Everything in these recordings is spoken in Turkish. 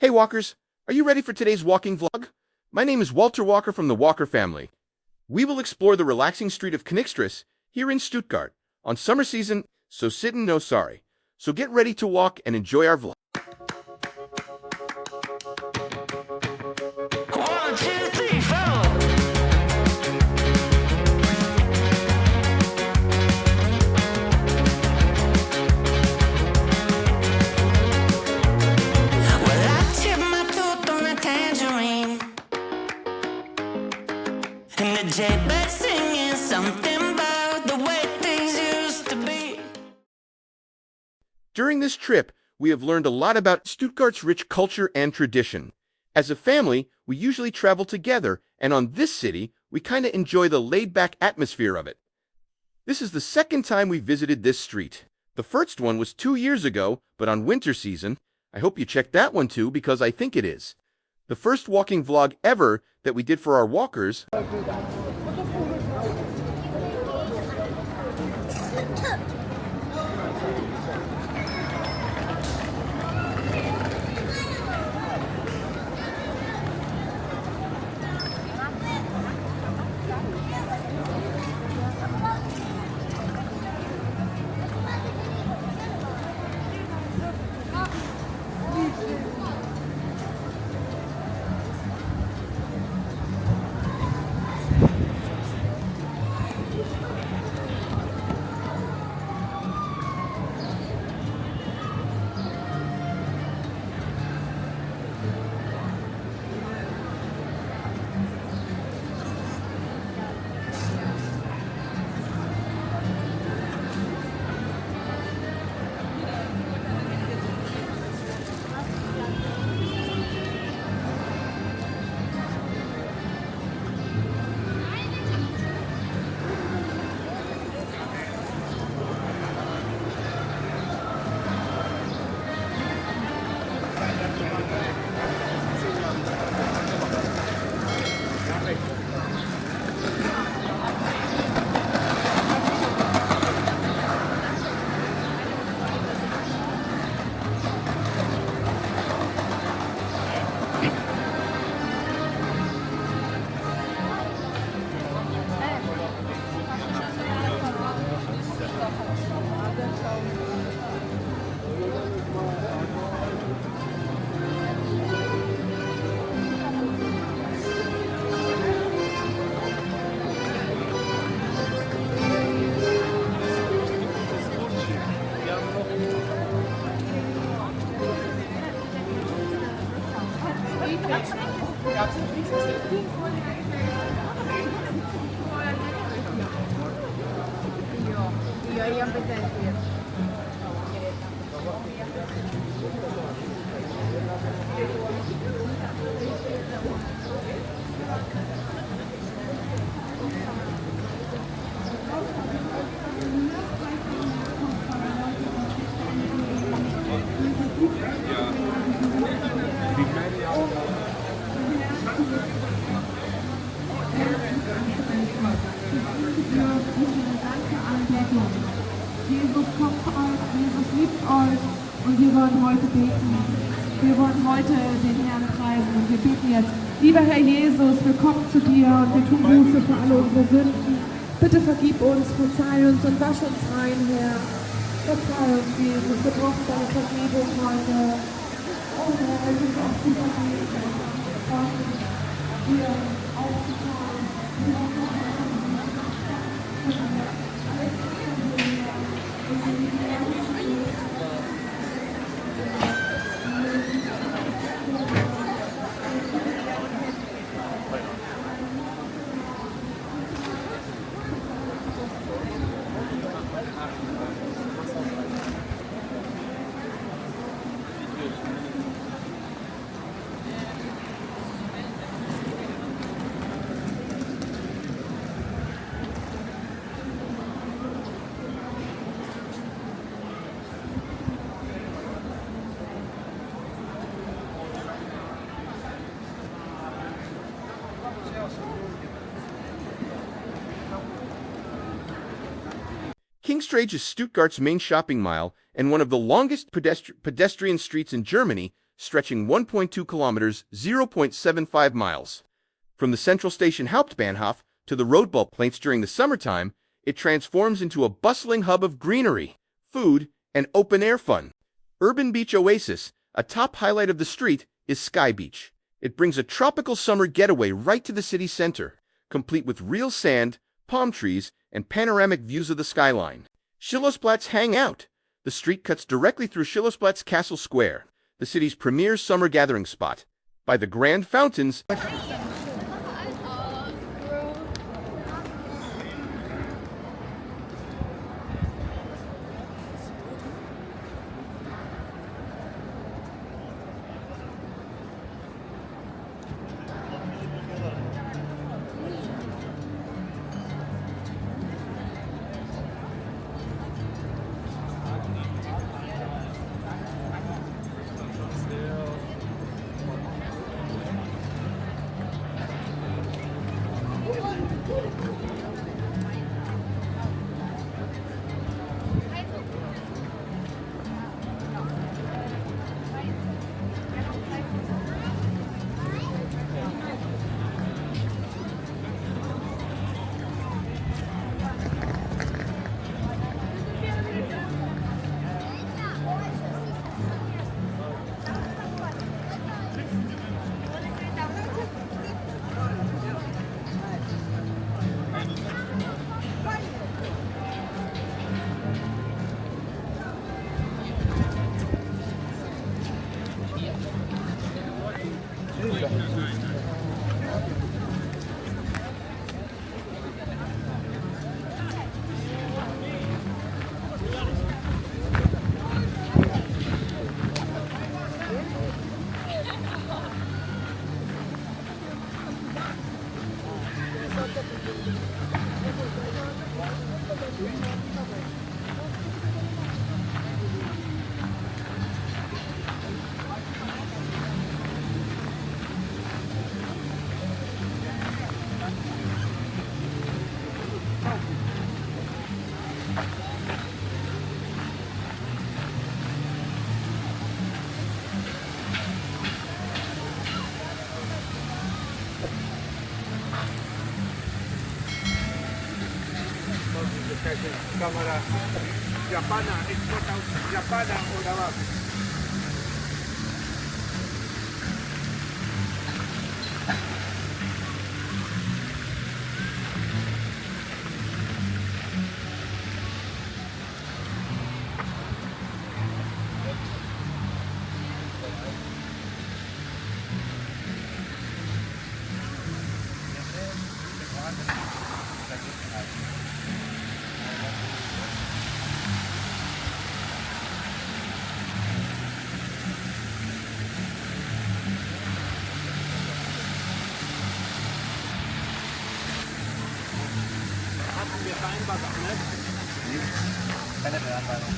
Hey walkers, are you ready for today's walking vlog? My name is Walter Walker from the Walker family. We will explore the relaxing street of Könnigstraße here in Stuttgart on summer season, so sit and no sorry. So get ready to walk and enjoy our vlog. 1, 2, 3, 4. Well, I tipped my tooth on a tangerine, and the jaybird singing something about the way things used to be. During this trip, we have learned a lot about Stuttgart's rich culture and tradition. As a family, we usually travel together, and on this city, we kinda enjoy the laid-back atmosphere of it. This is the second time we visited this street. The first one was 2 years ago, but on winter season. I hope you checked that one too, because I think it is the first walking vlog ever that we did for our walkers. Jesus kommt zu euch, Jesus liebt euch und wir wollen heute beten. Wir wollen heute den Herrn preisen und wir beten jetzt. Lieber Herr Jesus, wir kommen zu dir und wir tun Buße für alle unsere Sünden. Bitte vergib uns, verzeih uns und wasch uns rein, Herr. Verzeih uns, Jesus, wir brauchen deine Vergebung heute. Oh Herr, es ist auch zu vergeben. Wir aufgetan. Könnigstraße is Stuttgart's main shopping mile and one of the longest pedestrian streets in Germany, stretching 1.2 kilometers, 0.75 miles. From the central station Hauptbahnhof to the Roadballplatz during the summertime, it transforms into a bustling hub of greenery, food, and open-air fun. Urban Beach Oasis, a top highlight of the street, is Sky Beach. It brings a tropical summer getaway right to the city center, complete with real sand, palm trees, and panoramic views of the skyline. Schillersplatz Hangout. The street cuts directly through Schillersplatz Castle Square, the city's premier summer gathering spot. By the grand fountains, Cámara japana, exporta japana o grabar. Vereinbart auch nicht? Keine Vereinbarung.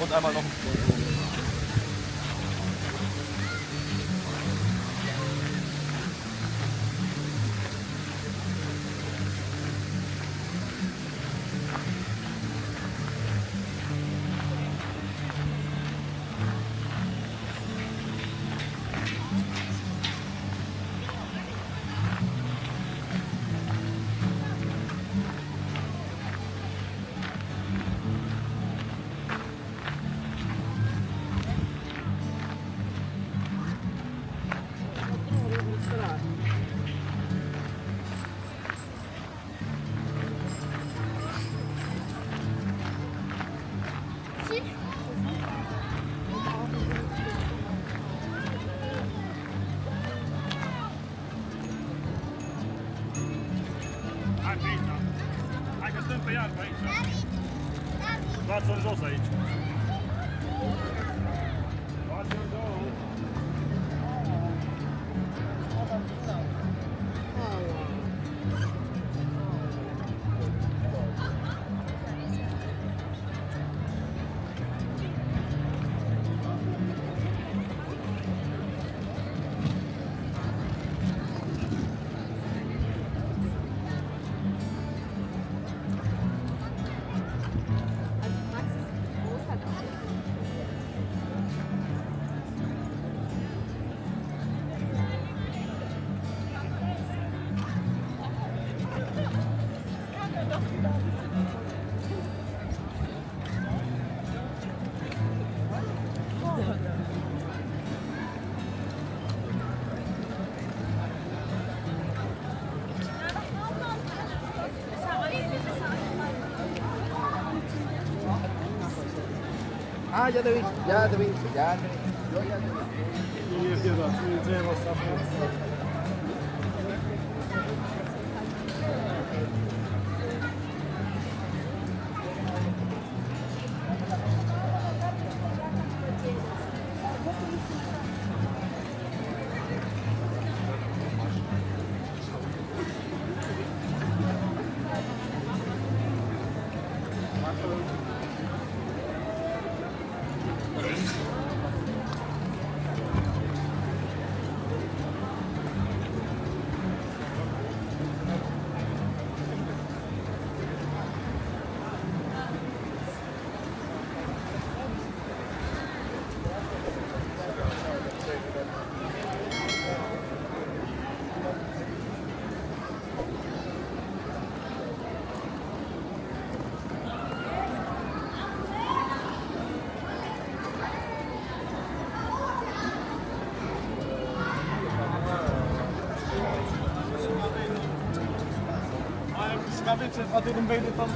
Und einmal noch ein Euro. Hai pe aici. Hai că stăm pe iar pe aici. Luați-o în jos aici. Luați-o în jos. Ah, ya te vi, ya te vi, ya te vi. Yo ya te vi. Wat doet een beetje van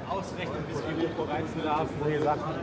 Ausrechnen, bis wir hochreizen darf, solche Sachen.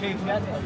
Keyfiyat var.